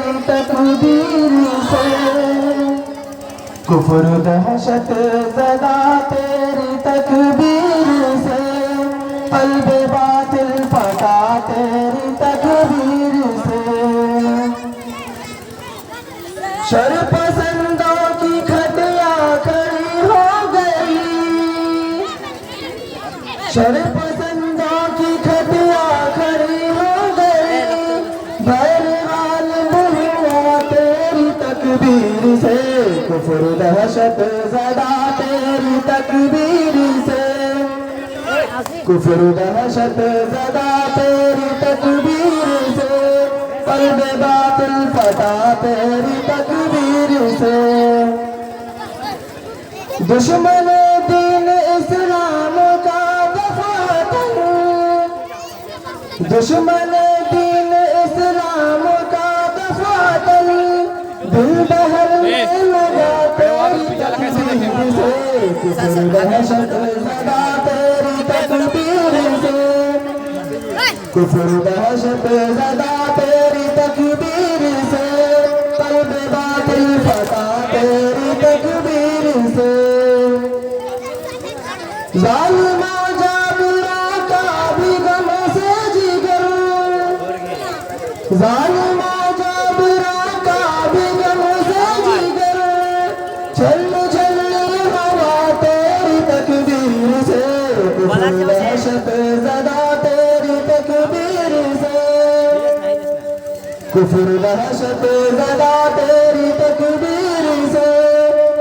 तेरी तकदीर से, कुफ्र दहशत ज़दा तेरी तकबीर से, क़ल्ब बातिल फटा तेरी तकबीर से। शर पसंदों की खटिया खड़ी हो गई, शर पसंदों की खटिया खड़ी हो गई, बहरहाल हुआ तेरी तकबीर से, कुफ्र दहशत ज़दा तेरी तकबीर से, कुफ्र दहशत ज़दा तेरी तकबीर से, क़ल्ब बातिल फटा तेरी तकबीर से। दुश्मन दीन इस्लाम का दफातर, दुश्मन दीन इस्लाम का दफातर, दिल बहलने लगा तेरी तकबीर से, कुफ्र दहशत ज़दा तेरी तकबीर से, कुफ्र दहशत ज़दा तेरी तकबीर से, क़ल्ब बातिल फटा तेरी तकबीर से। ज़ालिमा जाबिरा का भी गम से जिगर, ज़ालिमा जाबिरा का भी गम से जिगर, छल छल हवा तेरी तकबीर से, कुफ्र दहशत ज़दा तेरी तकबीर से, कुफ्र दहशत ज़दा तेरी तकबीर से,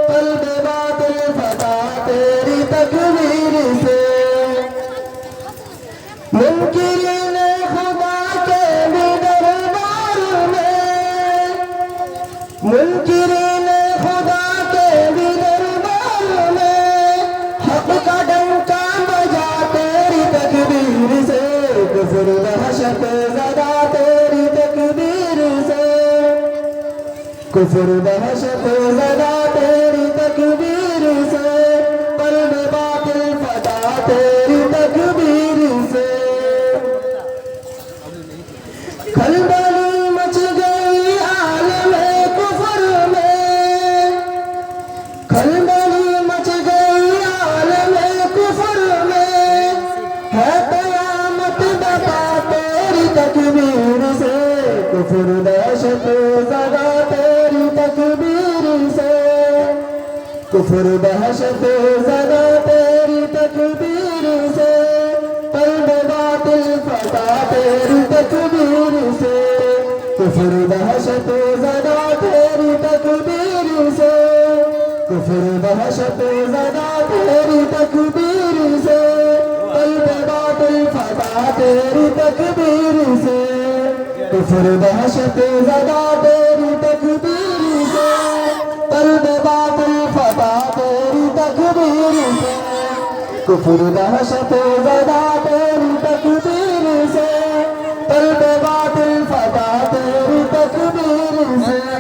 क़ल्ब बातिल फटा तेरी तकबीर से। मुनकिरीन खुदा के भी दरबार में, मुनकिरीन खुदा के भी दरबार में, हक़ का डंका बजा तेरी तकबीर से, कुफ्र दहशत ज़दा तेरी तकबीर से, कुफ्र दहशत ज़दा तेरी तकबीर से, क़ल्ब बातिल फटा तेरी तकबीर से। खलबली मच गई आलमे कुफ्र में, खलबली मच गई आलमे कुफ्र में, है क़यामत बता तेरी तकबीर से, कुफ्र दहशत ज़दा तेरी तकबीर से, कुफ्र दहशत ज़दा तेरी तकबीर से, क़ल्ब बातिल फटा तेरी तकबीर से, कुफ्र दहशत ज़दा तेरी तकबीर से, कुफ्र दहशत ज़दा तेरी तकबीर से, क़ल्ब बातिल फटा तेरी तकबीर से, कुफ्र दहशत ज़दा तेरी तकबीर से, क़ल्ब बातिल फटा तेरी तकबीर से, कुफ्र दहशत ज़दा तेरी